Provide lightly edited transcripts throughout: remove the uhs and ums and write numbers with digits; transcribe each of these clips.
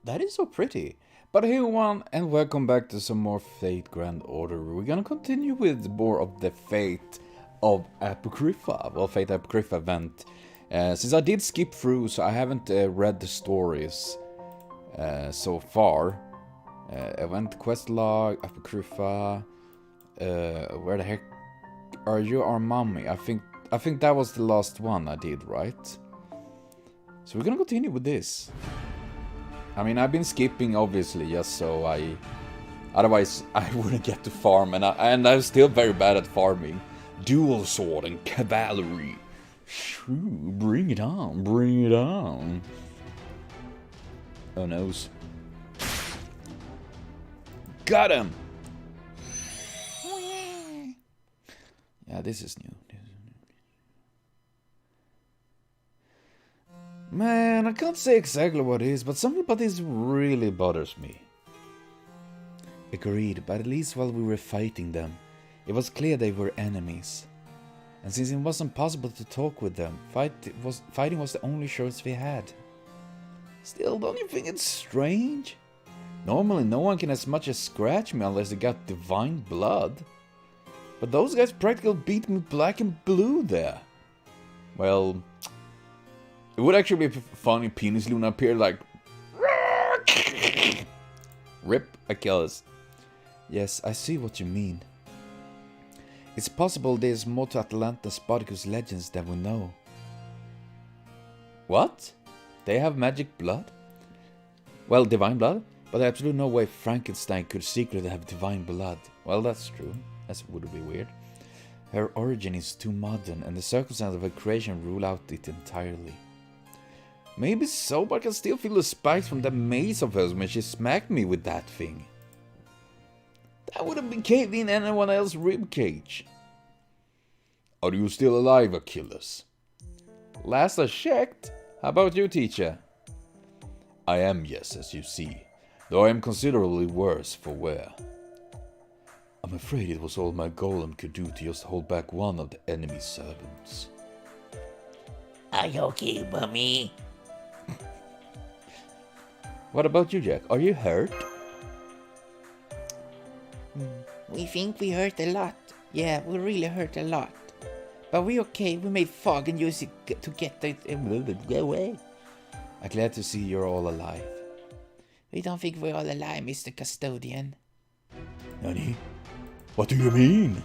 That is so pretty. But hey everyone, and welcome back to some more Fate Grand Order. We're gonna continue with more of the Fate of Apocrypha. Well, Fate Apocrypha event. Since I did skip through, so I haven't read the stories so far. Event quest log, Apocrypha. Where the heck are you, our mummy? I think that was the last one I did, right? So we're gonna continue with this. I mean, I've been skipping, obviously, just so otherwise I wouldn't get to farm, and I'm still very bad at farming. Dual sword and cavalry. Shoo, bring it on, bring it on. Oh noes. Got him! Yeah, this is new. Man, I can't say exactly what it is, but something about this really bothers me. Agreed, but at least while we were fighting them, it was clear they were enemies. And since it wasn't possible to talk with them, fighting was the only choice we had. Still, don't you think it's strange? Normally no one can as much as scratch me unless they got divine blood. But those guys practically beat me black and blue there. Well, it would actually be funny if Penis Luna appeared like Rip Achilles. Yes, I see what you mean. It's possible there's more to Atlanta's Spartacus legends than we know. What? They have magic blood? Well, divine blood? But there's absolutely no way Frankenstein could secretly have divine blood. Well, that's true. That would be weird. Her origin is too modern, and the circumstances of her creation rule out it entirely. Maybe so, but I can still feel the spikes from that mace of hers when she smacked me with that thing. That would have been caved in anyone else's ribcage. Are you still alive, Achilles? Last I checked. How about you, teacher? I am, yes, as you see, though I am considerably worse for wear. I'm afraid it was all my golem could do to just hold back one of the enemy's servants. Are you okay, Mummy? What about you, Jack? Are you hurt? We think we hurt a lot. Yeah, we really hurt a lot. But we're okay. We made fog and used it to get it away. I'm glad to see you're all alive. We don't think we're all alive, Mr. Custodian. Nani? What do you mean?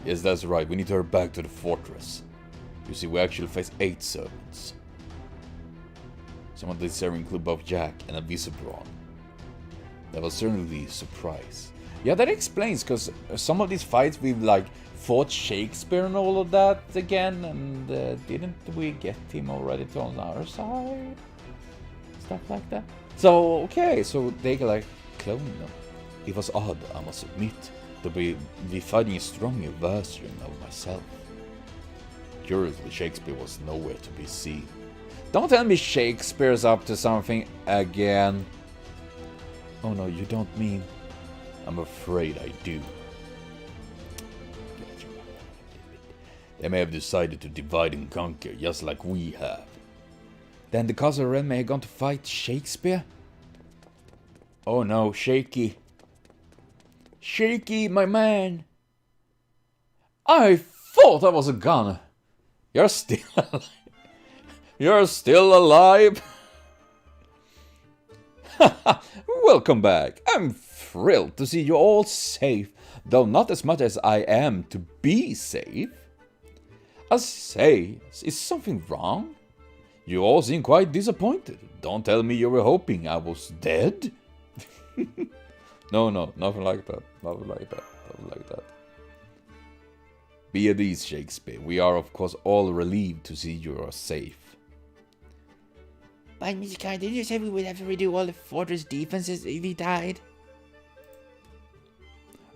Yes, that's right. We need to hurry back to the fortress. You see, we actually face 8 servants. Some of these servants include both Jack and a Visibron. That was certainly a surprise. Yeah, that explains, because some of these fights we've like fought Shakespeare and all of that again, and didn't we get him already to on our side? Stuff like that. So, okay, so they can like clone them. It was odd, I must admit, to be fighting a stronger version of myself. Curiously, Shakespeare was nowhere to be seen. Don't tell me Shakespeare's up to something again. Oh no, you don't mean... I'm afraid I do. They may have decided to divide and conquer, just like we have. Then the Castle Ren may have gone to fight Shakespeare? Oh no, Shaky. Shaky, my man. I thought I was a gunner. You're still alive. You're still alive? Welcome back. I'm thrilled to see you all safe, though not as much as I am to be safe. I say, is something wrong? You all seem quite disappointed. Don't tell me you were hoping I was dead. No, nothing like that. Nothing like that. Nothing like that. Be at ease, Shakespeare. We are, of course, all relieved to see you are safe. But Mr. Khan, didn't you say we would have to redo all the fortress defenses if he died?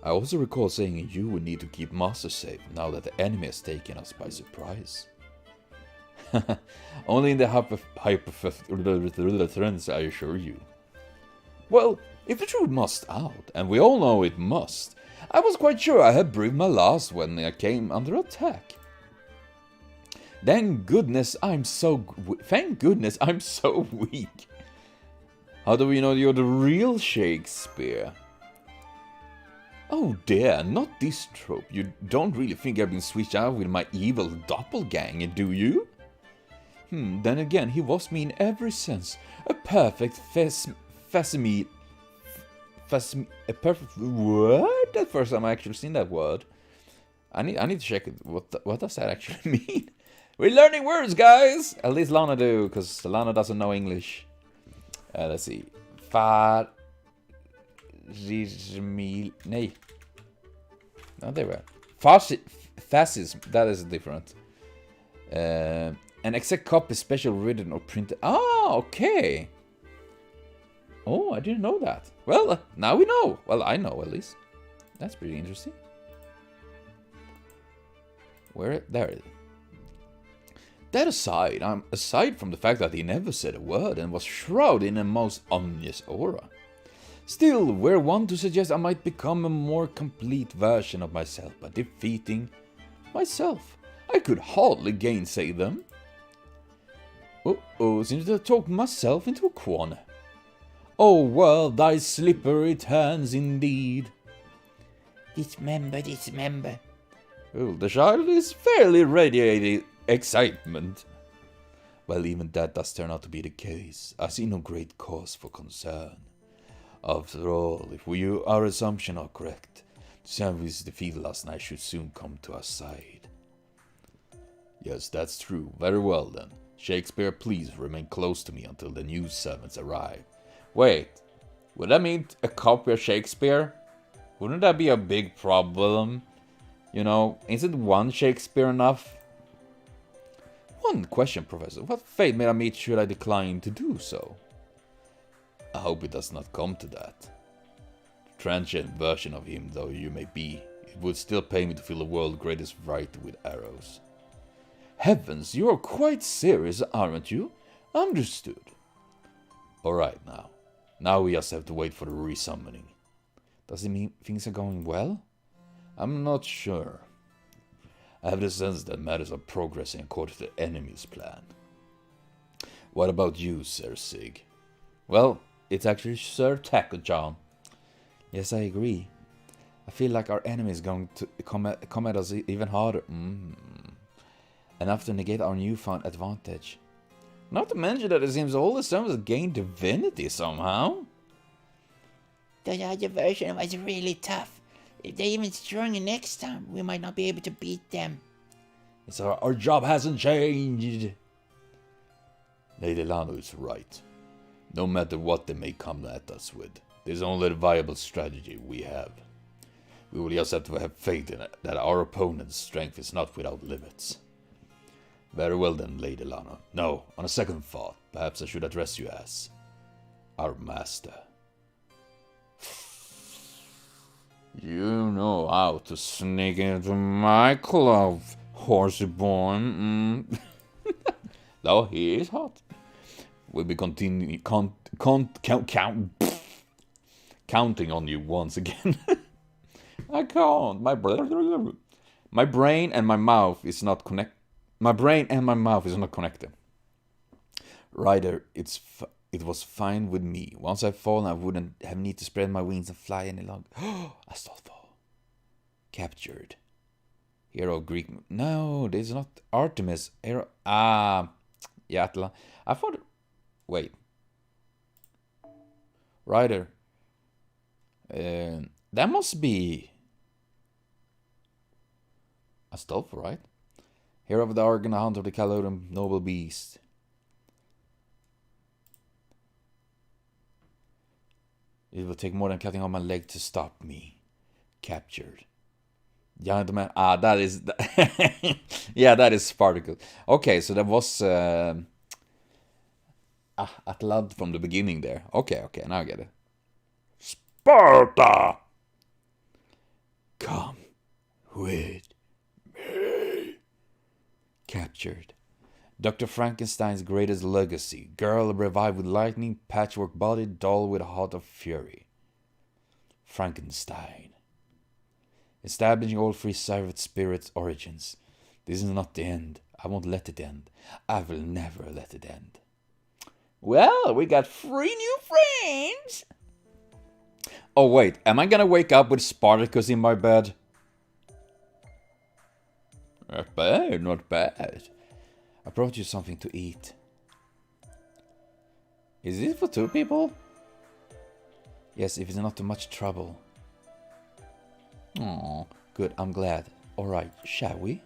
I also recall saying you would need to keep Master safe now that the enemy has taken us by surprise. Only in the hyper I assure you. Well, if the truth must out, and we all know it must, I was quite sure I had breathed my last when I came under attack. Thank goodness I'm so weak. How do we know you're the real Shakespeare? Oh dear, not this trope. You don't really think I've been switched out with my evil doppelganger, do you? Then again, he was me in every sense. A perfect facsimile. A perfect... What? That's the first time I actually seen that word. I need to check it. What does that actually mean? We're learning words, guys! At least Lana do, because Lana doesn't know English. Let's see. Nee. No, they were. Fascism. That is different. An exact copy, special written or printed. Ah, okay. Oh, I didn't know that. Well, now we know. Well, I know at least. That's pretty interesting. Where? There it is. That aside from the fact that he never said a word and was shrouded in a most ominous aura. Still, we're one to suggest I might become a more complete version of myself by defeating myself. I could hardly gainsay them. Seems to have talked myself into a corner. Oh, well, thy slippery turns indeed. Dismember. Oh, the child is fairly radiating excitement. Well, even that does turn out to be the case. I see no great cause for concern. After all, if our assumption are correct, the Sandwich defeat last night should soon come to our side. Yes, that's true. Very well then. Shakespeare, please remain close to me until the new servants arrive. Wait, would that mean a copy of Shakespeare? Wouldn't that be a big problem? You know, isn't one Shakespeare enough? One question, Professor. What fate may I meet should I decline to do so? I hope it does not come to that. Transient version of him though you may be, it would still pay me to fill the world's greatest writer with arrows. Heavens, you are quite serious, aren't you? Understood. Alright now. Now we just have to wait for the resummoning. Does it mean things are going well? I'm not sure. I have the sense that matters are progressing according to the enemy's plan. What about you, Sir Sig? Well, it's actually Sir Taco John. Yes, I agree. I feel like our enemy is going to come at us even harder. Enough to negate our newfound advantage. Not to mention that it seems all the servants gain divinity somehow. The other version was really tough. If they're even stronger next time, we might not be able to beat them. It's our job hasn't changed. Lady Lano is right. No matter what they may come at us with, there's only a viable strategy we have. We will just have to have faith in it, that our opponent's strength is not without limits. Very well then, Lady Lana. No, on a second thought, perhaps I should address you as our master. You know how to sneak into my club, horsey born. Though he is hot. We'll be counting on you once again. I can't. My brain and my mouth is not connected. My brain and my mouth is not connected. Ryder, it was fine with me. Once I've fallen, I wouldn't have need to spread my wings and fly any longer. Astolfo. Captured. Hero of Greek. No, this is not Artemis. Hero. Yeah, I thought. Wait. Ryder. That must be Astolfo, right? Hero of the Argon, Hunter of the Calodum, Noble Beast. It will take more than cutting off my leg to stop me. Captured. Giant man. That is... yeah, that is Spartacus. Okay, so that was... Atlanta from the beginning there. Okay, now I get it. Sparta! Come with me. Captured. Dr. Frankenstein's greatest legacy. Girl revived with lightning, patchwork body, doll with a heart of fury. Frankenstein. Establishing all three Cyrus spirits' origins. This is not the end. I won't let it end. I will never let it end. Well, we got 3 new friends! Oh wait, am I gonna wake up with Spartacus in my bed? Not bad, not bad. I brought you something to eat. Is this for 2 people? Yes, if it's not too much trouble. Oh, good, I'm glad. Alright, shall we?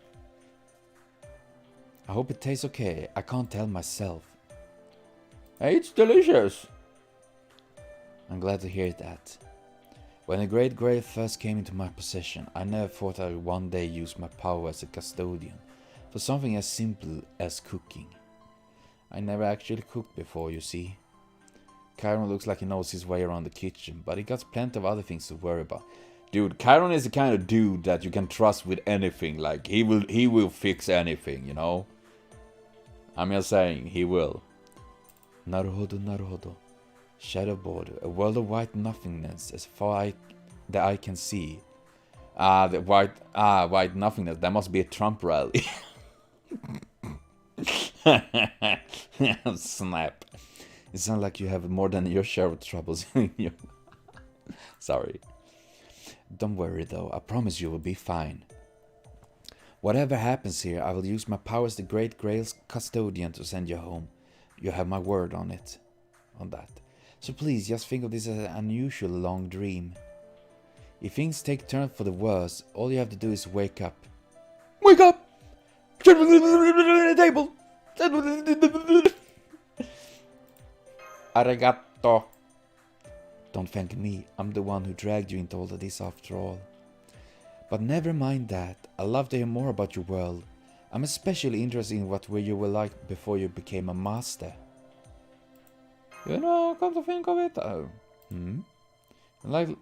I hope it tastes okay. I can't tell myself. It's delicious. I'm glad to hear that. When the Great Grail first came into my possession, I never thought I would one day use my power as a custodian for something as simple as cooking. I never actually cooked before, you see. Chiron looks like he knows his way around the kitchen, but he got plenty of other things to worry about. Dude, Chiron is the kind of dude that you can trust with anything. Like, he will fix anything, you know? I'm just saying, he will. Naruhodo, naruhodo. Shadow border, a world of white nothingness as far that I can see. The white nothingness. That must be a Trump rally. Snap. It sounds like you have more than your share of troubles in you. Sorry. Don't worry though, I promise you will be fine. Whatever happens here, I will use my power as the Great Grail's custodian to send you home. You have my word on it. On that. So please, just think of this as an unusual long dream. If things take turn for the worse, all you have to do is wake up. Wake up! Table! Arigato. Don't thank me, I'm the one who dragged you into all of this after all. But never mind that, I'd love to hear more about your world. I'm especially interested in what you were like before you became a master. You know, come to think of it, I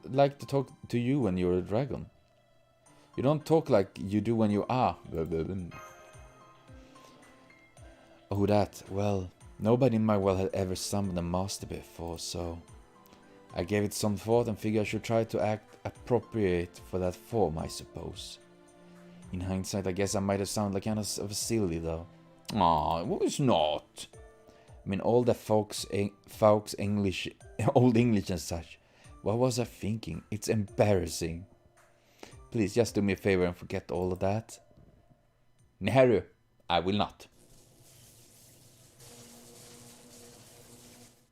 like to talk to you when you're a dragon. You don't talk like you do when you are. Oh, that. Well, nobody in my world had ever summoned a master before, so I gave it some thought and figured I should try to act appropriate for that form, I suppose. In hindsight, I guess I might have sounded like kind of silly, though. Aw, it was not. I mean, all the folks English, old English and such. What was I thinking? It's embarrassing. Please, just do me a favor and forget all of that. No, I will not.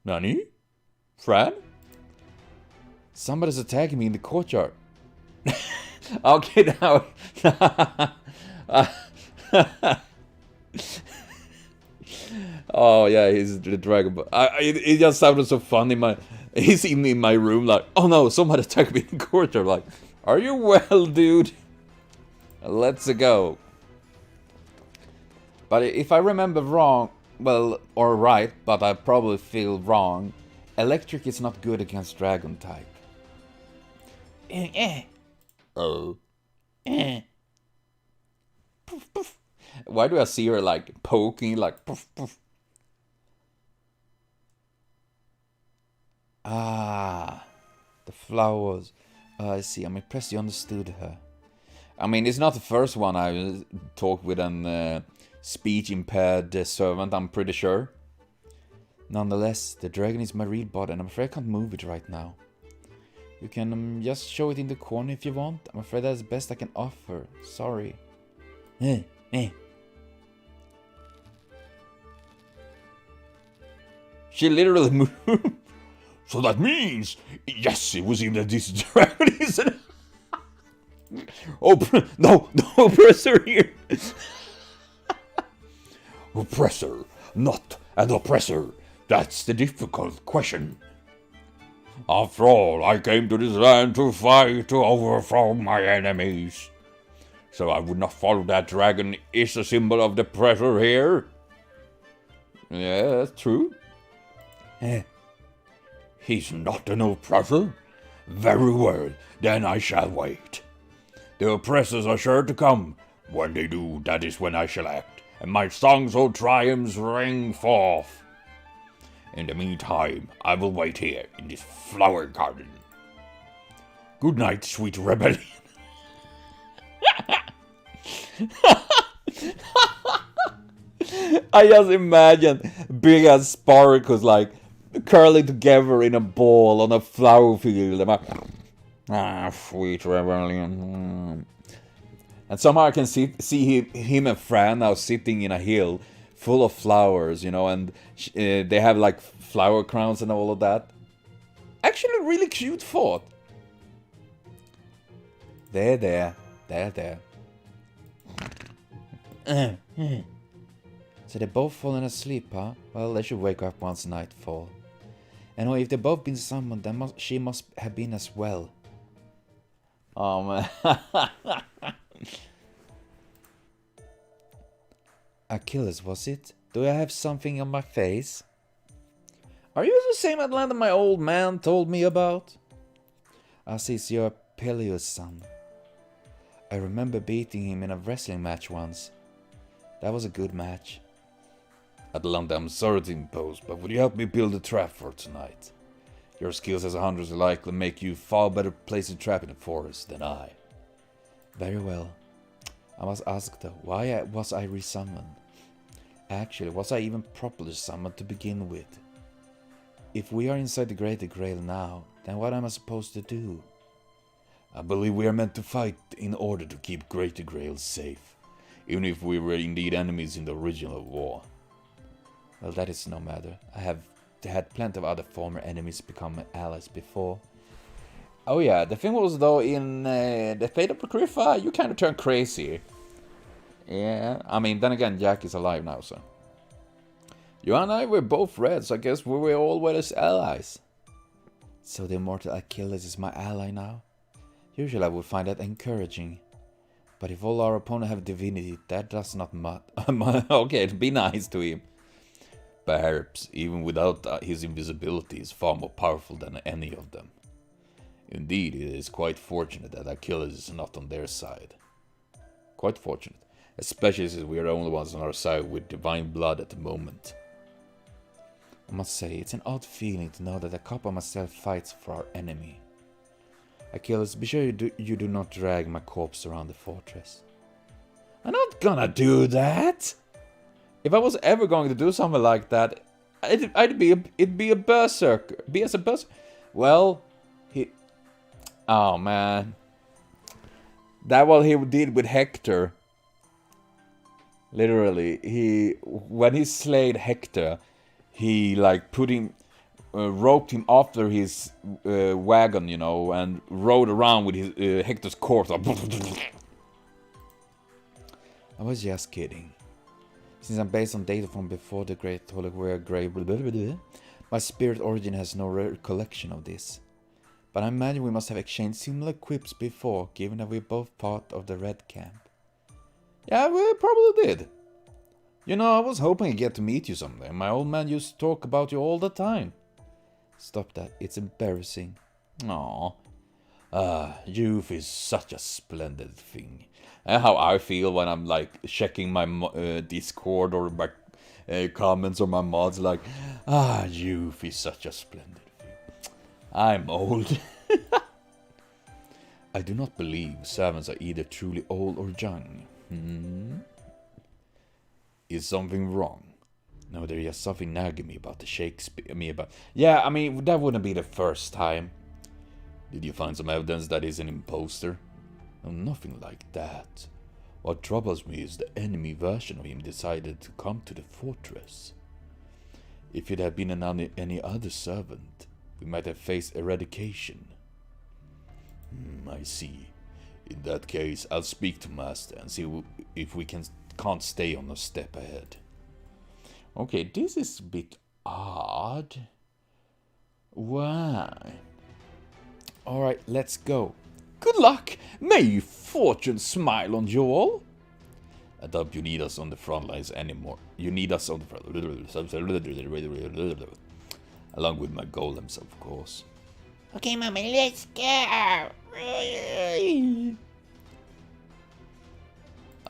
Nani? Fran? Somebody's attacking me in the courtyard. Okay, now. Oh yeah, he's the dragon. It just sounded so funny. He's in my room, like, oh no, somebody attacked me in the courtyard. Like, are you well, dude? Let's go. But if I remember wrong, well, or right, but I probably feel wrong. Electric is not good against dragon type. Oh. Poof, poof. Why do I see her like poking, like poof, poof? Ah, the flowers. I see. I'm impressed you understood her. I mean, it's not the first one I talked with an speech-impaired servant, I'm pretty sure. Nonetheless, the dragon is my real body, and I'm afraid I can't move it right now. You can just show it in the corner if you want. I'm afraid that's the best I can offer. Sorry. She literally moved. So that means, yes, it was either this dragon isn't. Oh, no, oppressor here. Oppressor, not an oppressor. That's the difficult question. After all, I came to this land to fight to overthrow my enemies. So I would not follow that dragon is a symbol of the oppressor here. Yeah, that's true. He's not an oppressor? Very well, then I shall wait. The oppressors are sure to come. When they do, that is when I shall act, and my songs of triumphs ring forth. In the meantime, I will wait here in this flower garden. Good night, sweet rebellion. I just imagine big ass sparkles like curling together in a ball on a flower field. I'm like, sweet rebellion. And somehow I can see him and Fran now sitting in a hill full of flowers, you know, and they have like flower crowns and all of that. Actually, really cute thought. There. So they're both fallen asleep, huh? Well, they should wake up once nightfall. And if they've both been summoned, then she must have been as well. Oh man. Achilles, was it? Do I have something on my face? Are you the same Atlanta my old man told me about? I see you're Peleus' son. I remember beating him in a wrestling match once. That was a good match. Atlanta, I'm sorry to impose, but would you help me build a trap for tonight? Your skills as a hunter will likely make you far better place a trap in the forest than I. Very well. I must ask though, why was I resummoned? Actually, was I even properly summoned to begin with? If we are inside the Greater Grail now, then what am I supposed to do? I believe we are meant to fight in order to keep Greater Grail safe, even if we were indeed enemies in the original war. Well, that is no matter. I have had plenty of other former enemies become my allies before. Oh yeah, the thing was though, in the Fate Apocrypha, you kind of turn crazy. Yeah, I mean, then again, Jack is alive now, so. You and I were both red, so I guess we were always allies. So the immortal Achilles is my ally now? Usually I would find that encouraging. But if all our opponents have divinity, that does not matter. Okay, be nice to him. Perhaps, even without his invisibility, is far more powerful than any of them. Indeed, it is quite fortunate that Achilles is not on their side. Quite fortunate, especially since we are the only ones on our side with divine blood at the moment. I must say, it's an odd feeling to know that a cop of myself fights for our enemy. Achilles, be sure you do not drag my corpse around the fortress. I'm not gonna do that! If I was ever going to do something like that, it'd be a berserker. Be as a berserker. Well, oh man. That what he did with Hector. Literally, when he slayed Hector, he like roped him after his wagon, you know, and rode around with his Hector's corpse. I was just kidding. Since I'm based on data from before the Great Holy War Grave, my spirit origin has no recollection of this. But I imagine we must have exchanged similar quips before, given that we're both part of the Red Camp. Yeah, we probably did. You know, I was hoping to get to meet you someday. My old man used to talk about you all the time. Stop that, it's embarrassing. Aww. Youth is such a splendid thing. And how I feel when I'm like checking my Discord or my comments or my mods, like, youth is such a splendid thing. I'm old. I do not believe servants are either truly old or young. Is something wrong? No, there is something nagging me about the Shakespeare. Yeah, I mean, that wouldn't be the first time. Did you find some evidence that he's an imposter? No, nothing like that. What troubles me is the enemy version of him decided to come to the fortress. If it had been any other servant, we might have faced eradication. I see. In that case, I'll speak to Master and see if we can't stay on a step ahead. Okay, this is a bit odd. Why? Alright, let's go. Good luck! May fortune smile on you all! I doubt you need us on the front lines anymore. You need us on the front. Along with my golems, of course. Okay, Mommy, let's go!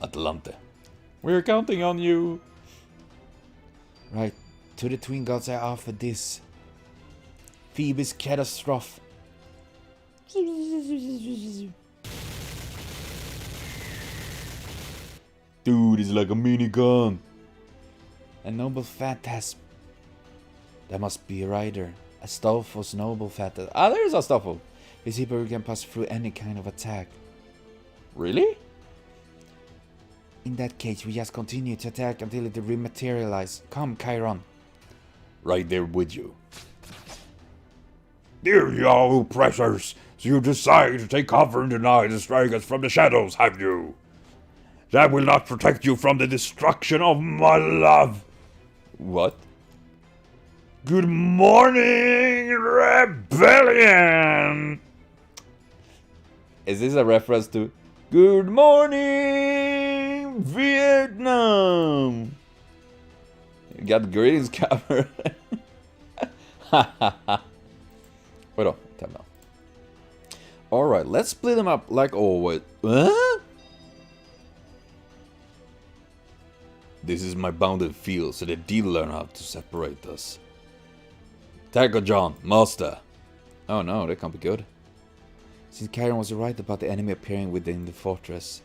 Atlante. We're counting on you! Right, to the twin gods I offer this. Phoebe's catastrophe. Dude, it's like a minigun. A noble phantasm. That must be a rider. Astolfo's noble phantasm. Ah, there's Astolfo. His Hebrew can pass through any kind of attack. Really? In that case, we just continue to attack until it rematerializes. Come, Chiron. Right there with you. Dear Yahoo pressers, so you decide to take cover and deny the strikers from the shadows, have you? That will not protect you from the destruction of my love. What? Good morning, Rebellion! Is this a reference to Good Morning Vietnam? You got greetings covered. Wait on, time now. Alright, let's split them up like always. Huh? This is my bounded field, so the deal learn how to separate us. Tackle John, master. Oh no, that can't be good. Since Chiron was right about the enemy appearing within the fortress.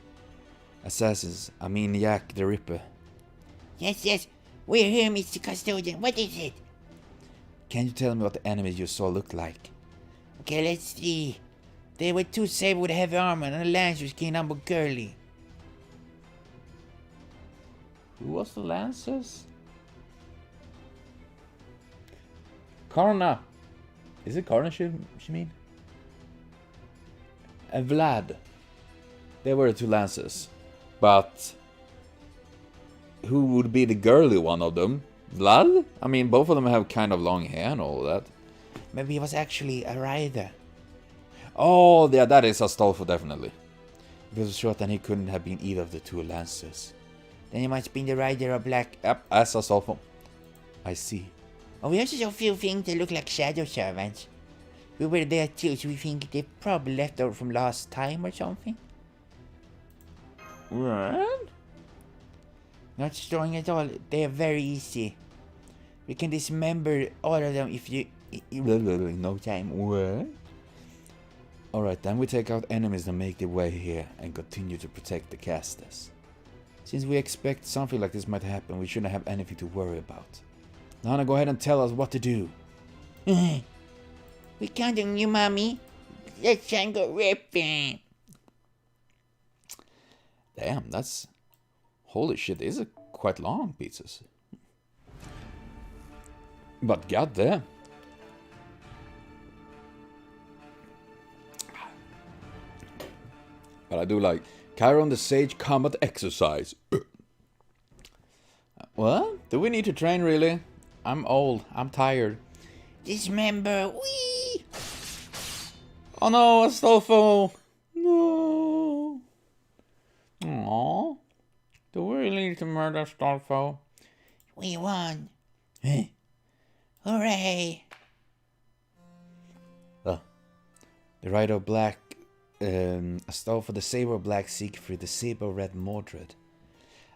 Assassins, I mean Jack the Ripper. Yes, we're here, Mr. Custodian. What is it? Can you tell me what the enemies you saw looked like? Okay, let's see. There were 2 sabres with heavy armor and a lancer skinned number girly. Who was the Lancers? Karna. Is it Karna she mean? And Vlad. They were the 2 Lancers. But who would be the girly one of them? Vlad? I mean, both of them have kind of long hair and all that. Maybe he was actually a rider. Oh, yeah, that is Astolfo, definitely. If it was short, then he couldn't have been either of the 2 Lancers. Then he must be the rider of black. Yep, as Astolfo. I see. Oh, we also saw a few things that look like shadow servants. We were there too, so we think they probably left over from last time or something. What? Not strong at all. They are very easy. We can dismember all of them if you... No time. What? Alright, then we take out enemies that make their way here and continue to protect the casters. Since we expect something like this might happen, we shouldn't have anything to worry about. Nana, go ahead and tell us what to do. We count on you, Mommy. Let's try and go ripping. Damn, that's... Holy shit, these are quite long pizzas. But goddamn. But I do like Chiron the Sage Combat Exercise. What? Do we need to train really? I'm old. I'm tired. Dismember. Whee! Oh no, Astolfo! No. Aww. Do we really need to murder Astolfo? We won. Hooray! The Rider of Black, Astolfo, the Saber of Black, Siegfried, the Saber of Red, Mordred.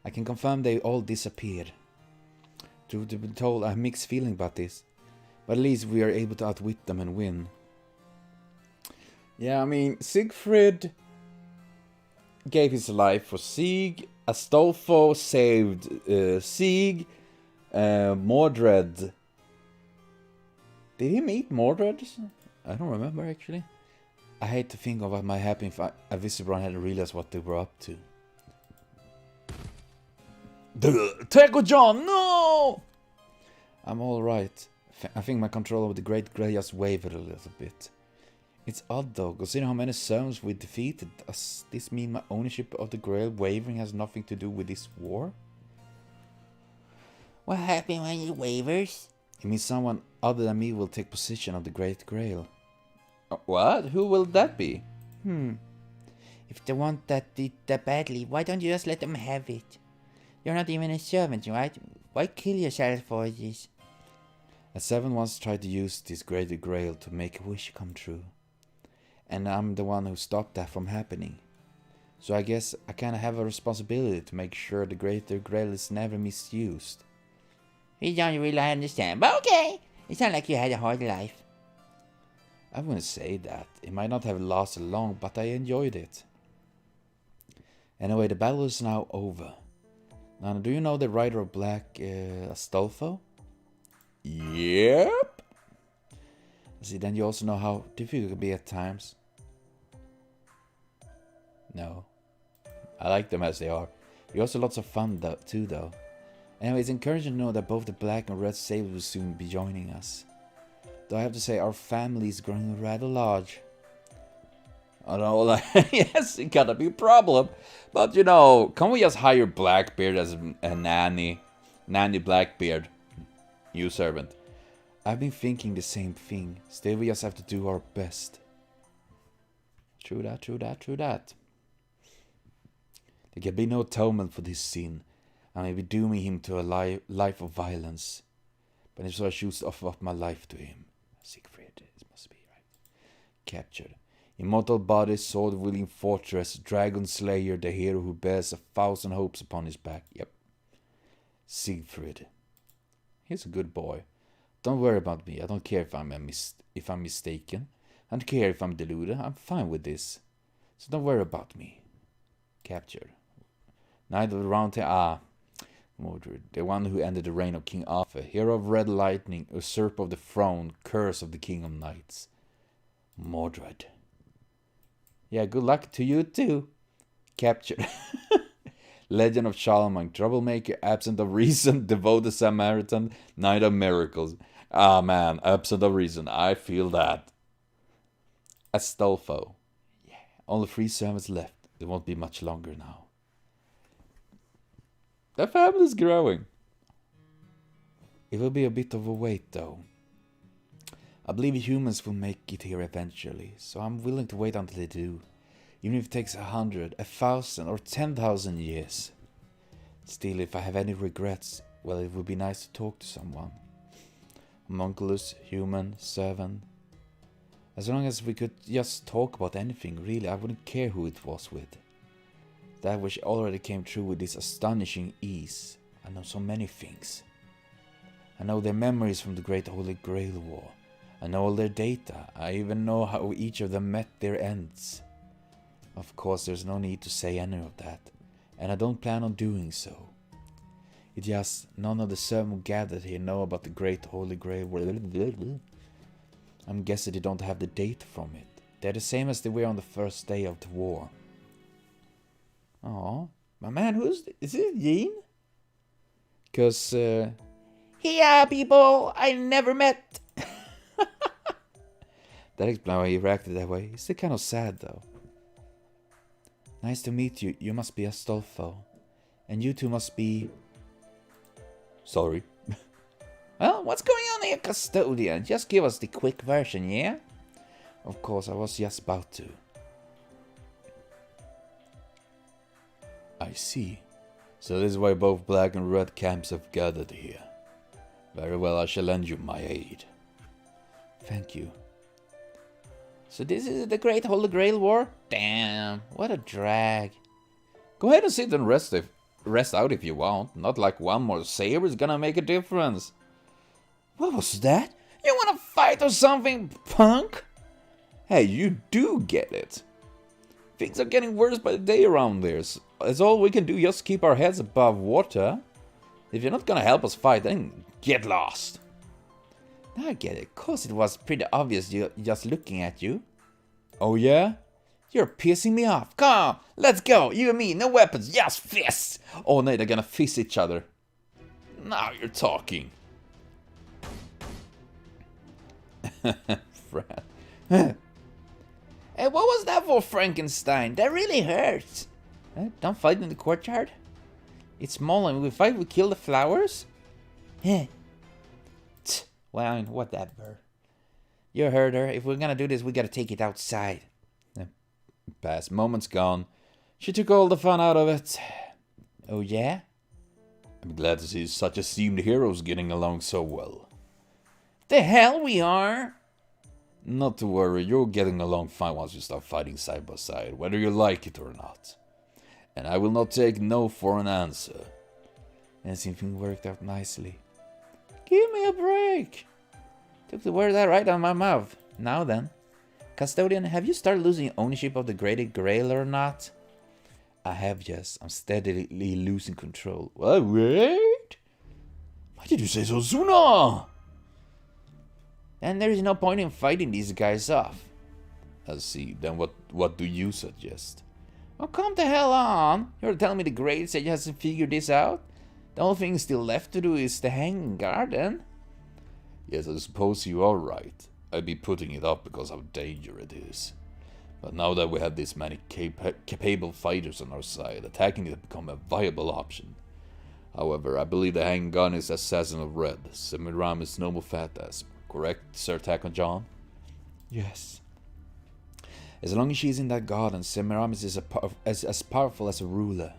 I can confirm they all disappeared. Truth to be told, I have mixed feeling about this. But at least we are able to outwit them and win. Yeah, I mean, Siegfried gave his life for Sieg. Astolfo saved Sieg. Mordred. Did he meet Mordred? I don't remember actually. I hate to think of what might happen if Avisibron hadn't realized what they were up to. Tackle John, no! I'm alright. I think my control over the Great Grey just wavered a little bit. It's odd though, considering how many servants we defeated. Does this mean my ownership of the Grail wavering has nothing to do with this war? What happened when it wavers? It means someone other than me will take possession of the Great Grail. What? Who will that be? If they want that badly, why don't you just let them have it? You're not even a servant, right? Why kill yourself for this? A 7 once tried to use this Great Grail to make a wish come true. And I'm the one who stopped that from happening. So I guess I kinda have a responsibility to make sure the Greater Grail is never misused. We don't really understand, but okay. It sounds like you had a hard life. I wouldn't say that. It might not have lasted long, but I enjoyed it. Anyway, the battle is now over. Now, do you know the Rider of Black, Astolfo? Yep. See, then you also know how difficult it can be at times. No. I like them as they are. You're also lots of fun too, though. Anyway, it's encouraging to know that both the Black and Red Sabres will soon be joining us. Though I have to say, our family is growing rather large. I know, yes, it gotta be a problem. But, you know, can't we just hire Blackbeard as a nanny? Nanny Blackbeard. New servant. I've been thinking the same thing. Still, we just have to do our best. True that, true that, true that. There can be no atonement for this sin. I may be dooming him to a life of violence. But if so, I choose to offer up my life to him. Siegfried, it must be, right? Captured. Immortal body, sword-wielding fortress, dragon slayer, the hero who bears 1,000 hopes upon his back. Yep. Siegfried. He's a good boy. Don't worry about me. I don't care if I'm mistaken. I don't care if I'm deluded. I'm fine with this. So don't worry about me. Captured. Knight of the Round Table. Mordred, the one who ended the reign of King Arthur, hero of red lightning, usurper of the throne, curse of the king of knights. Mordred. Yeah, good luck to you too. Captured. Legend of Charlemagne, troublemaker, absent of reason, devoted Samaritan, knight of miracles. Ah man, absent of reason, I feel that. Astolfo. Yeah, only 3 servants left. It won't be much longer now. The family's growing. It will be a bit of a wait though. I believe humans will make it here eventually, so I'm willing to wait until they do. Even if it takes 100, 1,000 or 10,000 years. Still, if I have any regrets, well, it would be nice to talk to someone. Homunculus, human, servant. As long as we could just talk about anything, really, I wouldn't care who it was with. That which already came true with this astonishing ease. I know so many things. I know their memories from the Great Holy Grail War. I know all their data. I even know how each of them met their ends. Of course, there's no need to say any of that, and I don't plan on doing so. It's just none of the servants gathered here know about the Great Holy Grail War. I'm guessing they don't have the data from it. They're the same as they were on the first day of the war. Oh, my man, is it Jean? Cause, Yeah, people I never met. That explains why he reacted that way. He's still kind of sad, though. Nice to meet you. You must be Astolfo. And you two must be... Sorry. Well, what's going on here, custodian? Just give us the quick version, yeah? Of course, I was just about to. I see. So this is why both black and red camps have gathered here. Very well, I shall lend you my aid. Thank you. So this is the Great Holy Grail War? Damn, what a drag. Go ahead and sit and rest out if you want. Not like one more saber is gonna make a difference. What was that? You wanna fight or something, punk? Hey, you do get it. Things are getting worse by the day around there. It's all we can do, just keep our heads above water. If you're not gonna help us fight, then get lost. Now I get it. Cause it was pretty obvious just looking at you. Oh yeah? You're pissing me off. Come on, let's go. You and me, no weapons, just fists. Oh no, they're gonna fist each other. Now you're talking. Fred. Hey, what was that for, Frankenstein? That really hurts. Don't fight in the courtyard. It's small and we fight, we kill the flowers? Heh. Well, whatever. You heard her. If we're gonna do this, we gotta take it outside. Past moment's gone. She took all the fun out of it. Oh yeah? I'm glad to see such esteemed heroes getting along so well. The hell we are! Not to worry, you're getting along fine once you start fighting side by side, whether you like it or not. And I will not take no for an answer. And everything worked out nicely. Give me a break! Took the word right out of my mouth. Now then. Custodian, have you started losing ownership of the Great Grail or not? I have, yes. I'm steadily losing control. Well, wait! Why did you say so sooner? Then there is no point in fighting these guys off. I see. Then what do you suggest? Oh, come the hell on! You're telling me the Great Sage hasn't figured this out? The only thing still left to do is the Hanging Garden. Yes, I suppose you are right. I'd be putting it up because of how dangerous it is. But now that we have this many capable fighters on our side, attacking it has become a viable option. However, I believe the Hanging Gun is Assassin of Red, Semiramis' noble phantasm. Correct, Sir Takon-John? Yes. As long as she's in that garden, Semiramis is as powerful as a ruler.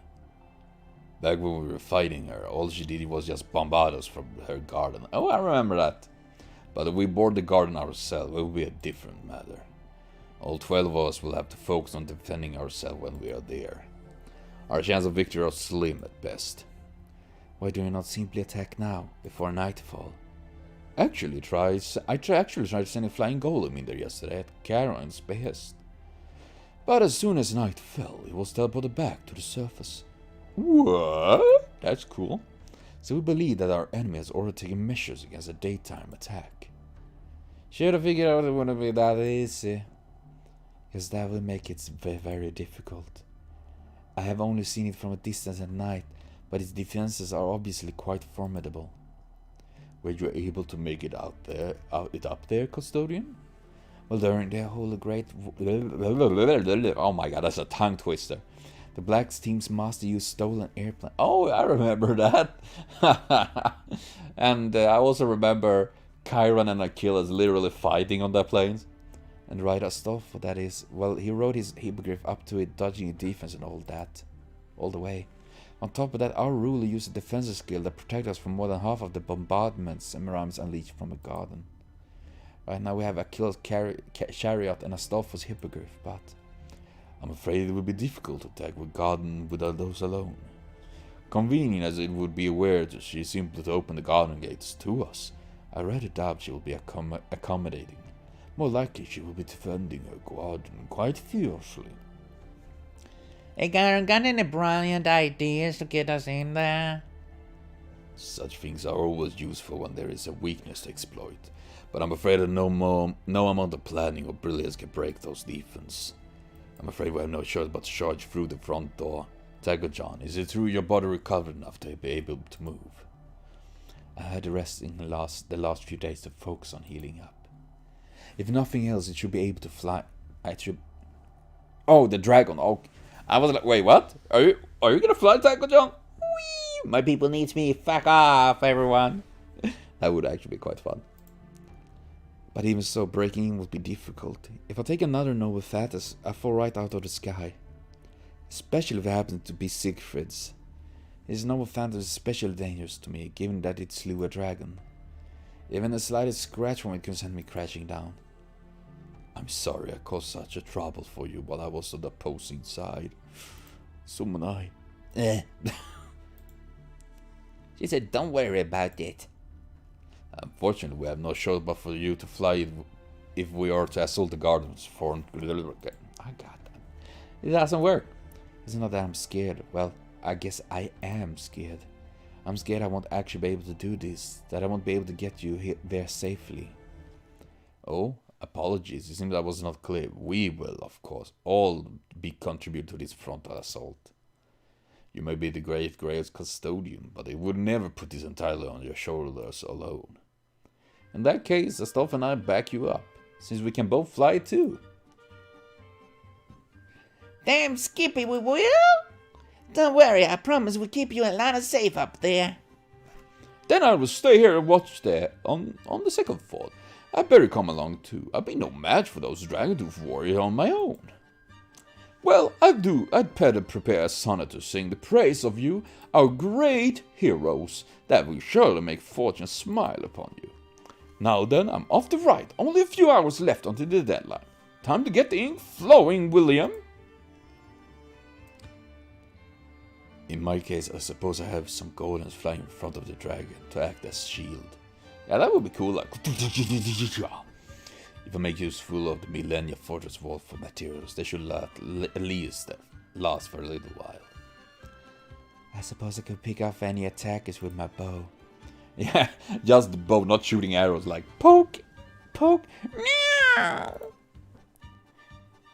Back when we were fighting her, all she did was just bombard us from her garden. Oh, I remember that. But if we board the garden ourselves, it will be a different matter. All 12 of us will have to focus on defending ourselves when we are there. Our chance of victory are slim at best. Why do you not simply attack now, before nightfall? I actually tried to send a flying golem in there yesterday at Charon's behest. But as soon as night fell, it was teleported back to the surface. What? That's cool. So we believe that our enemy has already taken measures against a daytime attack. Should have figured out it wouldn't be that easy. Because that will make it very, very difficult. I have only seen it from a distance at night, but its defenses are obviously quite formidable. Were you able to make it up there, Custodian? Well, during the whole great... Oh my god, that's a tongue twister. The Black Team's master used stolen airplane. Oh, I remember that. And I also remember Chiron and Achilles literally fighting on their planes. And right Astolfo, that is, well, he wrote his hippogriff up to it, dodging defense and all that. All the way. On top of that, our ruler used a defensive skill that protected us from more than half of the bombardments Semiramis unleashed from a garden. Right now we have Achilles' chariot and Astolfo's hippogriff, but... I'm afraid it would be difficult to attack the garden without those alone. Convenient as it would be aware that she is simply to open the garden gates to us, I rather doubt she will be accommodating. More likely she will be defending her garden quite fiercely. Hey, got any brilliant ideas to get us in there? Such things are always useful when there is a weakness to exploit, but I'm afraid that no amount of planning or brilliance can break those defenses. I'm afraid we have no choice but to charge through the front door. Takon-John, is it true your body recovered enough to be able to move? I had to rest in the last few days to focus on healing up. If nothing else, it should be able to fly. Oh, the dragon. Oh, I was like, wait, what? Are you gonna fly, Takon-John? Whee! My people need me. Fuck off, everyone. That would actually be quite fun. But even so, breaking in would be difficult. If I take another noble phantasm, I fall right out of the sky. Especially if it happens to be Siegfried's. His noble phantasm is especially dangerous to me, given that it slew a dragon. Even the slightest scratch from it can send me crashing down. I'm sorry I caused such a trouble for you while I was on the opposing side. So am I. She said, don't worry about it. Unfortunately, we have no choice but for you to fly if we are to assault the gardens for... I got that. It doesn't work. It's not that I'm scared. Well, I guess I am scared. I'm scared I won't actually be able to do this. That I won't be able to get you there safely. Oh, apologies. It seems I was not clear. We will, of course, all be contribute to this frontal assault. You may be the Great Grail's custodian, but it would never put this entirely on your shoulders alone. In that case, Astolfo and I back you up, since we can both fly too. Damn, Skippy, we will? Don't worry, I promise we'll keep you a lot of safe up there. Then I will stay here and watch there on the second thought. I'd better come along too. I've been no match for those Dragondoof warriors on my own. Well, I'd better prepare a sonnet to sing the praise of you, our great heroes, that will surely make fortune smile upon you. Now then, I'm off to write. Only a few hours left until the deadline. Time to get the ink flowing, William. In my case, I suppose I have some golems flying in front of the dragon to act as shield. Yeah, that would be cool, like... If I make use full of the Millennia Fortress Vault for materials, they should at least last for a little while. I suppose I could pick off any attackers with my bow. Yeah, just the bow, not shooting arrows like poke, poke. No!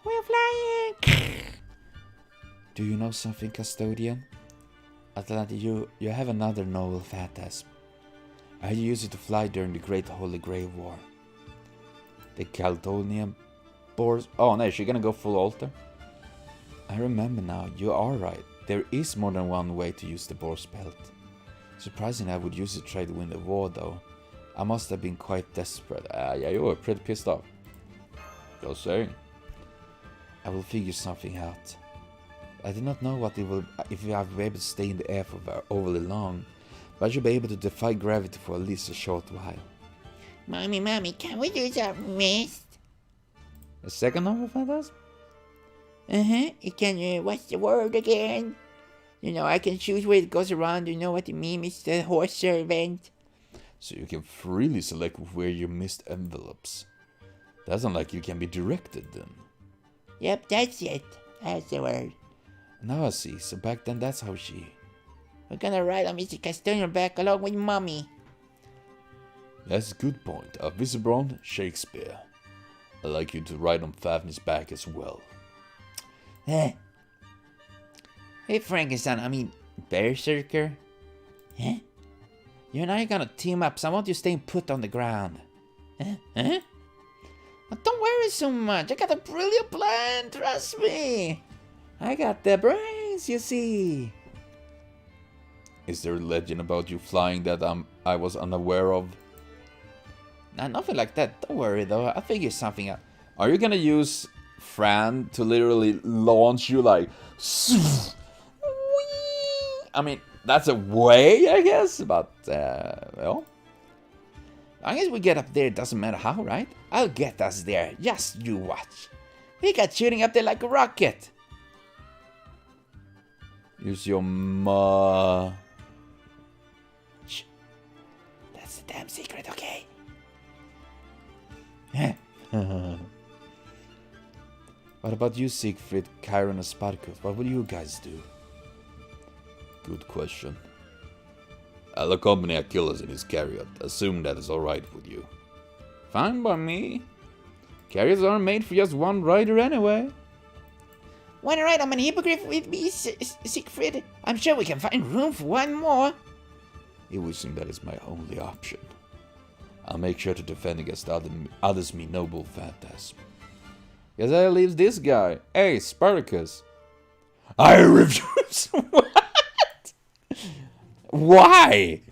We're flying! Do you know something, Custodian? Atlanta, you have another noble phantasm. I heard you used it to fly during the Great Holy Grail War. The Caldonian boars. Oh no, is she gonna go full altar? I remember now, you are right. There is more than one way to use the boar's belt. Surprisingly, I would use it to try to win the war though. I must have been quite desperate. Yeah, you were pretty pissed off. Just saying. I will figure something out. I do not know what it will if I will be able to stay in the air for overly long, but I should be able to defy gravity for at least a short while. Mommy, can we use our mist? A second novel phantasm? It can, what's the word again? You know, I can choose where it goes around, you know what I mean, Mr. Horse Servant? So you can freely select where you missed envelopes. That's not like you can be directed then. Yep, that's it. That's the word. Now I see, so back then that's how she... We're gonna ride on Mr. Castonian back along with Mommy. That's a good point. A Visibron, Shakespeare. I'd like you to ride on Fafnir's back as well. Hey Frankenstein, Berserker? Huh? You and I are gonna team up, so I want you staying put on the ground. Huh? Oh, don't worry so much, I got a brilliant plan, trust me. I got the brains, you see. Is there a legend about you flying that I was unaware of? Nah, nothing like that, don't worry though, I'll figure something out. Are you gonna use Fran to literally launch you like... I mean, that's a way, I guess, but, well... As long as we get up there, it doesn't matter how, right? I'll get us there, just you watch. We got shooting up there like a rocket. Use your Shh. That's the damn secret, okay? What about you, Siegfried, Chiron, and Sparkus? What will you guys do? Good question. I'll accompany Achilles in his chariot. Assume that is alright with you. Fine by me. Chariots aren't made for just one rider anyway. Wanna ride on an hippogriff with me, Siegfried? I'm sure we can find room for one more. It would seem that is my only option. I'll make sure to defend against others me noble phantasm. Guess I leaves this guy. Hey, Spartacus. I refuse. What? Why?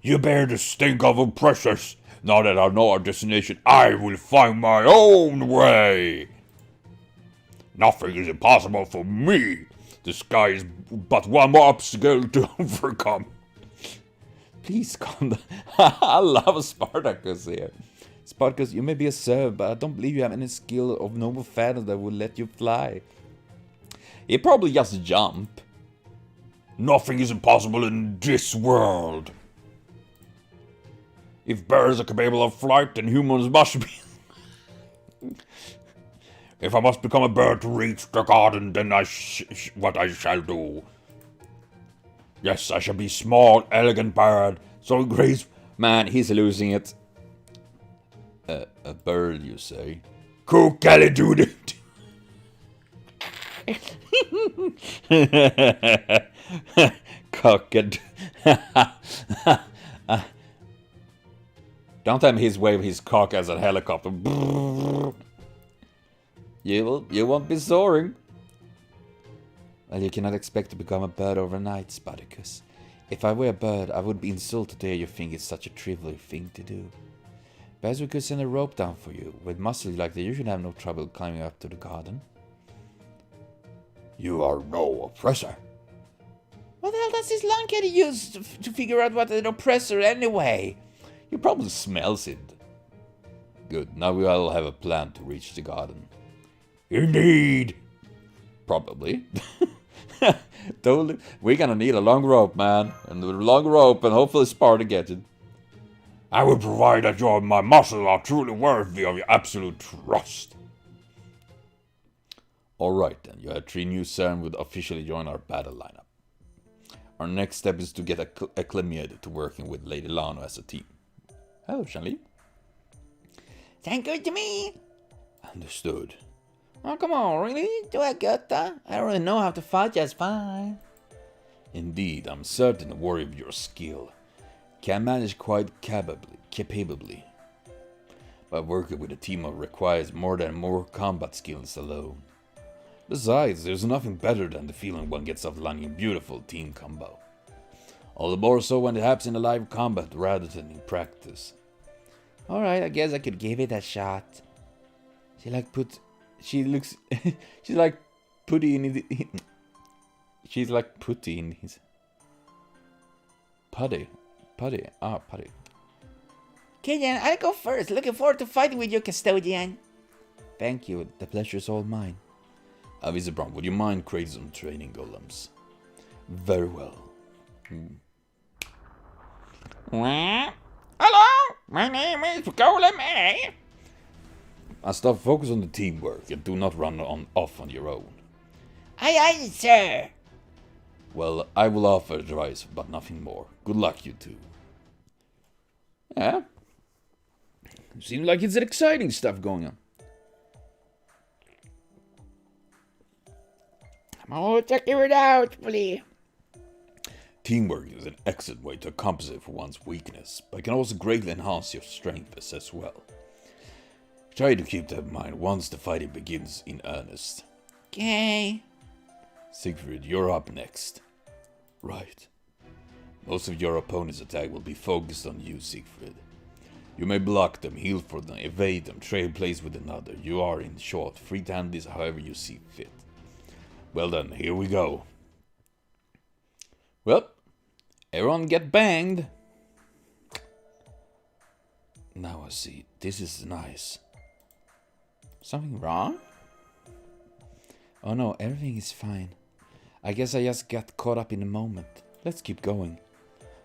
You bear the stink of oppressors. Now that I know our destination, I will find my own way. Nothing is impossible for me. The sky is but one more obstacle to overcome. Please calm down. I love Spartacus here. Spartacus, you may be a servant, but I don't believe you have any skill of noble phantom that would let you fly. He probably just jump. Nothing is impossible in this world. If birds are capable of flight, then humans must be. If I must become a bird to reach the garden, then what I shall do. Yes, I shall be small, elegant bird, so graceful. Man, he's losing it. A bird, you say? Cook-a-doodle. Cocked. Don't tell me he's waving his cock as a helicopter. You won't be soaring. Well, you cannot expect to become a bird overnight, Spartacus. If I were a bird, I would be insulted to hear you think it's such a trivial thing to do. Perhaps we could send a rope down for you. With muscles like that, you should have no trouble climbing up to the garden. You are no oppressor. What the hell does this lunkhead use to figure out what an oppressor anyway? He probably smells it. Good, now we all have a plan to reach the garden. Indeed. Probably. Totally. We're gonna need a long rope, man. And a long rope, and hopefully Sparta gets it. I will provide that my muscles are truly worthy of your absolute trust. Alright then, you have 3 new Saren would officially join our battle lineup. Our next step is to get acclimated to working with Lady Lano as a team. Hello, Shanli. Sound good to me. Understood. Oh, come on, really? Do I get that? I don't really know how to fight just fine. Indeed, I'm certain a warrior of your skill can manage quite capably. But working with a team requires more than more combat skills alone. Besides, there's nothing better than the feeling one gets of landing a beautiful team combo. All the more so when it happens in a live combat rather than in practice. Alright, I guess I could give it a shot. She's like putty in his... Putty. Putty. Okay then, I'll go first. Looking forward to fighting with you, custodian. Thank you, the pleasure's all mine. Avisabron, would you mind creating some training golems? Very well. Hello, my name is Golem A. Astaf, focus on the teamwork and do not run off on your own. Aye, sir. Well, I will offer advice, but nothing more. Good luck, you two. Yeah. Seems like it's exciting stuff going on. Oh, check it out, please. Teamwork is an excellent way to compensate for one's weakness, but it can also greatly enhance your strengths as well. Try to keep that in mind once the fighting begins in earnest. Okay. Siegfried, you're up next. Right. Most of your opponent's attack will be focused on you, Siegfried. You may block them, heal for them, evade them, trade plays with another. You are, in short, free to handle this however you see fit. Well then, here we go. Well, everyone get banged. Now I see. This is nice. Something wrong? Oh no, everything is fine. I guess I just got caught up in the moment. Let's keep going.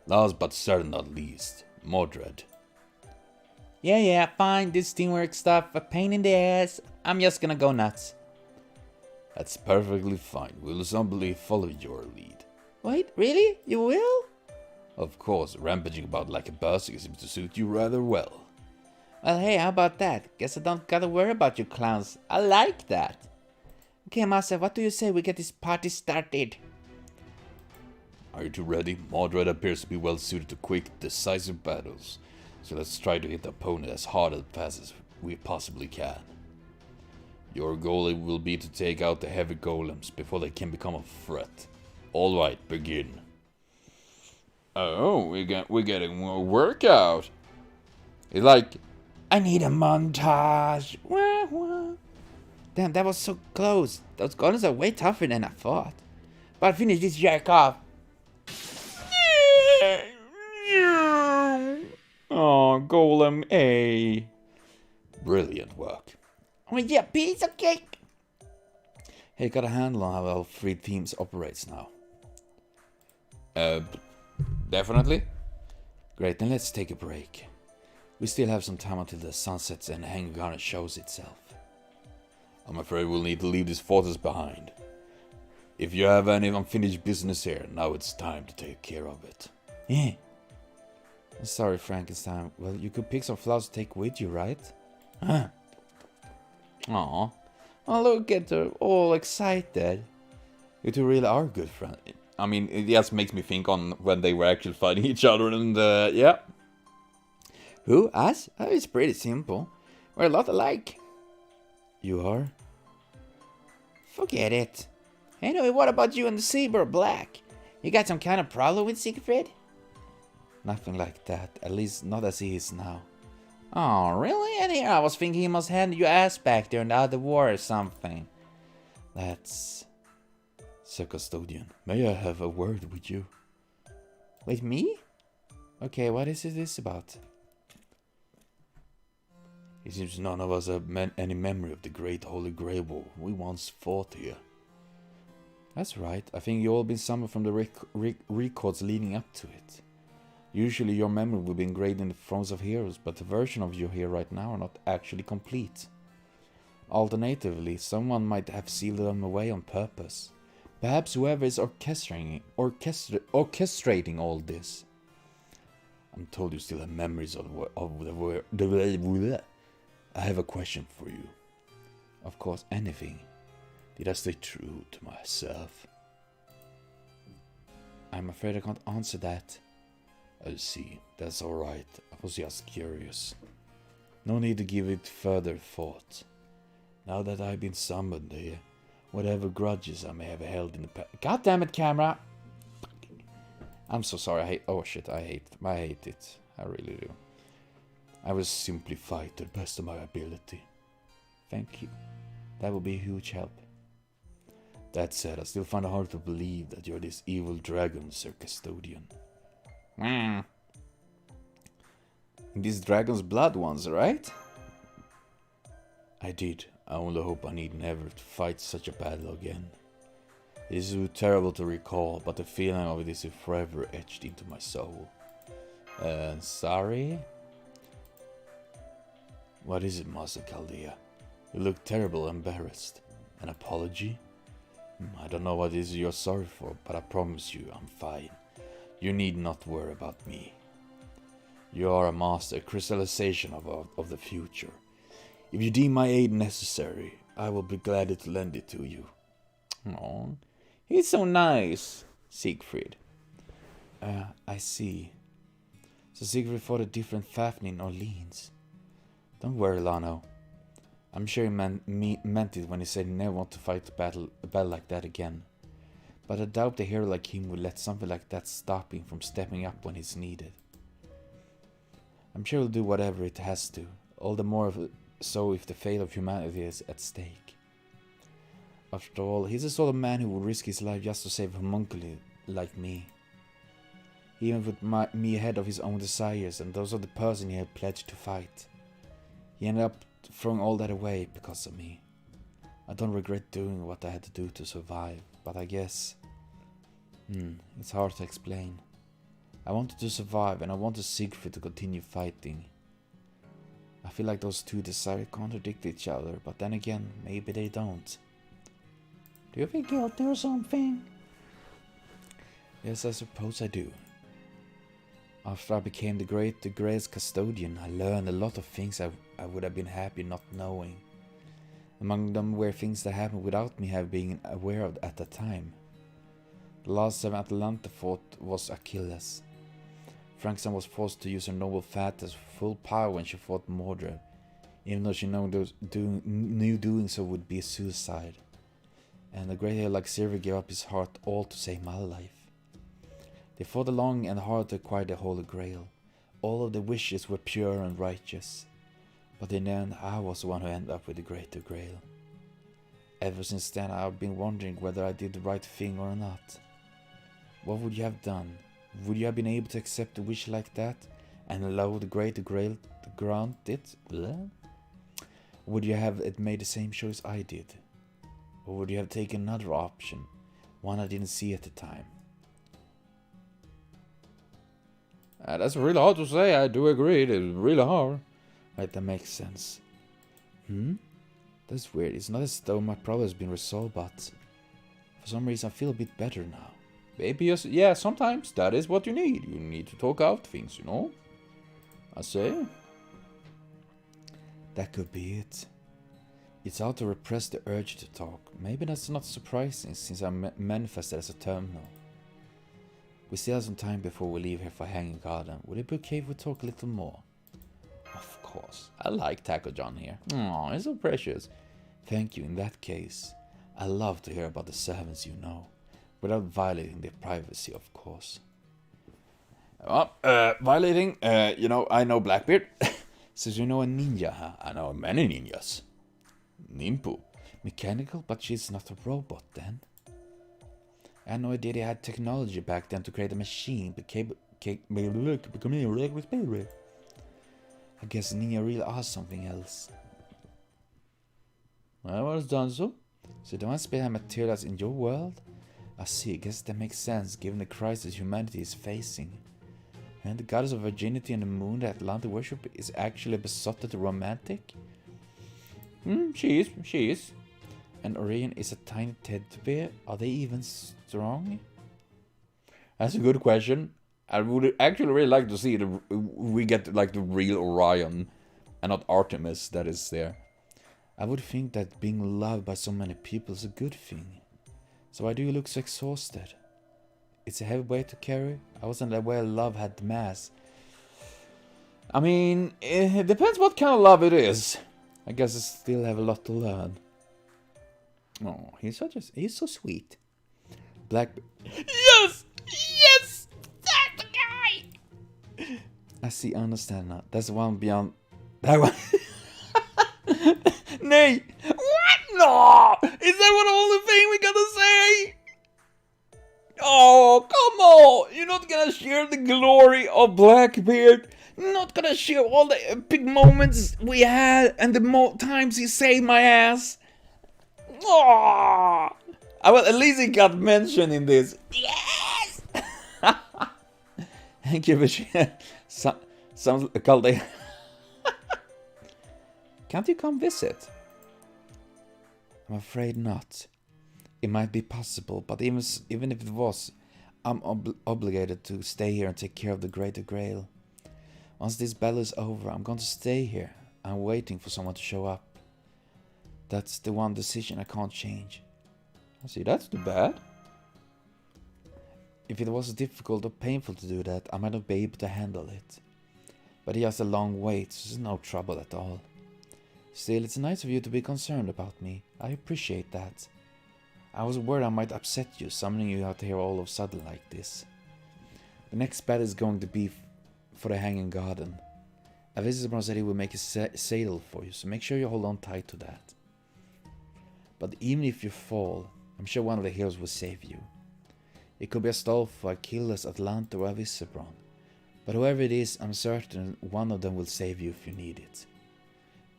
Last but certainly not least, Mordred. Yeah, fine. This teamwork stuff, a pain in the ass. I'm just gonna go nuts. That's perfectly fine. We'll simply follow your lead. Wait, really? You will? Of course, rampaging about like a berserker seems to suit you rather well. Well, hey, how about that? Guess I don't gotta worry about you clowns. I like that. Okay, Master, what do you say we get this party started? Are you two ready? Mordred appears to be well suited to quick, decisive battles. So let's try to hit the opponent as hard and fast as we possibly can. Your goal will be to take out the heavy golems before they can become a threat. Alright, begin. Oh, we're getting a workout. It's like, I need a montage. Wah, wah. Damn, that was so close. Those golems are way tougher than I thought. But finish this jerk off. oh, Golem A. Brilliant work. Oh yeah, piece of cake. Hey, got a handle on how all 3 teams operates now? Definitely. Great, then let's take a break. We still have some time until the sun sets and Hanggarner shows itself. I'm afraid we'll need to leave this fortress behind. If you have any unfinished business here, now it's time to take care of it. Yeah. Sorry, Frankenstein. Well, you could pick some flowers to take with you, right? Huh? Aw. Oh, look at her, all excited. You two really are good friends. I mean, it just makes me think on when they were actually fighting each other and, yeah. Who? Us? Oh, it's pretty simple. We're a lot alike. You are? Forget it. Anyway, what about you and the Saber Black? You got some kind of problem with Siegfried? Nothing like that. At least not as he is now. Oh, really? And here I was thinking he must hand your ass back during the other war or something. That's... Sir Custodian, may I have a word with you? With me? Okay, what is this about? It seems none of us have any memory of the great Holy Grail War we once fought here. That's right. I think you all been summoned from the records leading up to it. Usually your memory will be engraved in the thrones of heroes, but the version of you here right now are not actually complete. Alternatively, someone might have sealed them away on purpose. Perhaps whoever is orchestrating all this. I'm told you still have memories of the I have a question for you. Of course, anything. Did I stay true to myself? I'm afraid I can't answer that. I see. That's alright. I was just curious. No need to give it further thought. Now that I've been summoned here, whatever grudges I may have held in the past. God damn it, camera! I'm so sorry. I hate it. I really do. I will simply fight to the best of my ability. Thank you. That will be a huge help. That said, I still find it hard to believe that you're this evil dragon, Sir Custodian. These dragon's blood ones, right? I did. I only hope I need never to fight such a battle again. It is too terrible to recall, but the feeling of it is forever etched into my soul. Sorry? What is it, Master Chaldea? You look terrible embarrassed. An apology? I don't know what it is you're sorry for, but I promise you I'm fine. You need not worry about me. You are a master, a crystallization of the future. If you deem my aid necessary, I will be glad to lend it to you. Oh, he's so nice, Siegfried. I see. So Siegfried fought a different Fafnir in Orleans. Don't worry, Lano. I'm sure he meant it when he said he never want to fight a battle like that again. But I doubt a hero like him would let something like that stop him from stepping up when it's needed. I'm sure he'll do whatever it has to, all the more so if the fate of humanity is at stake. After all, he's the sort of man who would risk his life just to save a homunculi like me. He even put me ahead of his own desires and those of the person he had pledged to fight. He ended up throwing all that away because of me. I don't regret doing what I had to do to survive, but I guess... it's hard to explain. I wanted to survive and I wanted Siegfried to continue fighting. I feel like those two desires contradict each other, but then again, maybe they don't. Do you feel guilty or something? Yes, I suppose I do. After I became the Grail's custodian, I learned a lot of things I would have been happy not knowing. Among them were things that happened without me having been aware of at the time. The last time Atalanta fought was Achilles. Frankenstein was forced to use her noble Thetis full power when she fought Mordred, even though she knew doing so would be a suicide. And the great hero like Silver gave up his heart all to save my life. They fought long and hard to acquire the Holy Grail. All of their wishes were pure and righteous. But in the end, I was the one who ended up with the Greater Grail. Ever since then, I've been wondering whether I did the right thing or not. What would you have done? Would you have been able to accept a wish like that and allow the Greater Grail to grant it? Would you have made the same choice I did? Or would you have taken another option, one I didn't see at the time? That's really hard to say, I do agree, it's really hard. Right, that makes sense. That's weird, it's not as though my problem has been resolved, but for some reason I feel a bit better now. Maybe, yeah, sometimes that is what you need. You need to talk out things, you know? I say. That could be it. It's hard to repress the urge to talk. Maybe that's not surprising since I'm manifested as a terminal. We still have some time before we leave here for Hanging Garden. Would it be okay if we talk a little more? Of course. I like Taco John here. Aw, he's so precious. Thank you. In that case, I love to hear about the servants you know. Without violating their privacy, of course. Well, violating, I know Blackbeard. So you know a ninja, huh? I know many ninjas. Nimpu. Mechanical, but she's not a robot then. I had no idea they had technology back then to create a machine, but I guess ninja really are something else. Well, what has done so? So the ones behind materials in your world? I see, I guess that makes sense given the crisis humanity is facing. And the goddess of virginity and the moon that Atlanta worship is actually a besotted romantic? She is. And Orion is a tiny teddy bear. Are they even strong? That's a good question. I would actually really like to see we get like the real Orion and not Artemis that is there. I would think that being loved by so many people is a good thing. So why do you look so exhausted? It's a heavy weight to carry. I wasn't aware love had mass. I mean, it depends what kind of love it is. I guess I still have a lot to learn. Oh, he's so sweet. Black. Yes! Yes! That's the guy! I see, understand now. That's the one beyond. That one. Nay! What? No! Is that what the only thing we gotta say? Oh, come on! You're not gonna share the glory of Blackbeard? You're not gonna share all the epic moments we had and the times he saved my ass? Oh! Well, at least he got mentioned in this. Yes! Thank you for sharing. Sounds called a. Can't you come visit? I'm afraid not. It might be possible, but even if it was, I'm obligated to stay here and take care of the Greater Grail. Once this battle is over, I'm going to stay here. I'm waiting for someone to show up. That's the one decision I can't change. See, that's too bad. If it was difficult or painful to do that, I might not be able to handle it. But he has a long wait, so there's no trouble at all. Still, it's nice of you to be concerned about me. I appreciate that. I was worried I might upset you, summoning you out here all of a sudden like this. The next battle is going to be for the Hanging Garden. A visitor said he will make a saddle for you, so make sure you hold on tight to that. But even if you fall, I'm sure one of the heroes will save you. It could be Astolfo, Achilles, Atlanta, or Visibron. But whoever it is, I'm certain one of them will save you if you need it.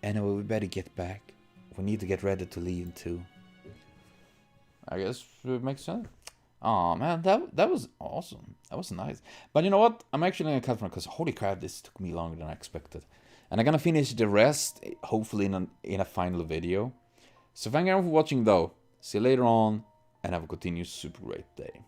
Anyway, we better get back. We need to get ready to leave too. I guess it makes sense. Oh man, that was awesome. That was nice. But you know what? I'm actually gonna cut from it because holy crap, this took me longer than I expected. And I'm gonna finish the rest, hopefully in a final video. So thank you for watching though. See you later on, and have a continued super great day.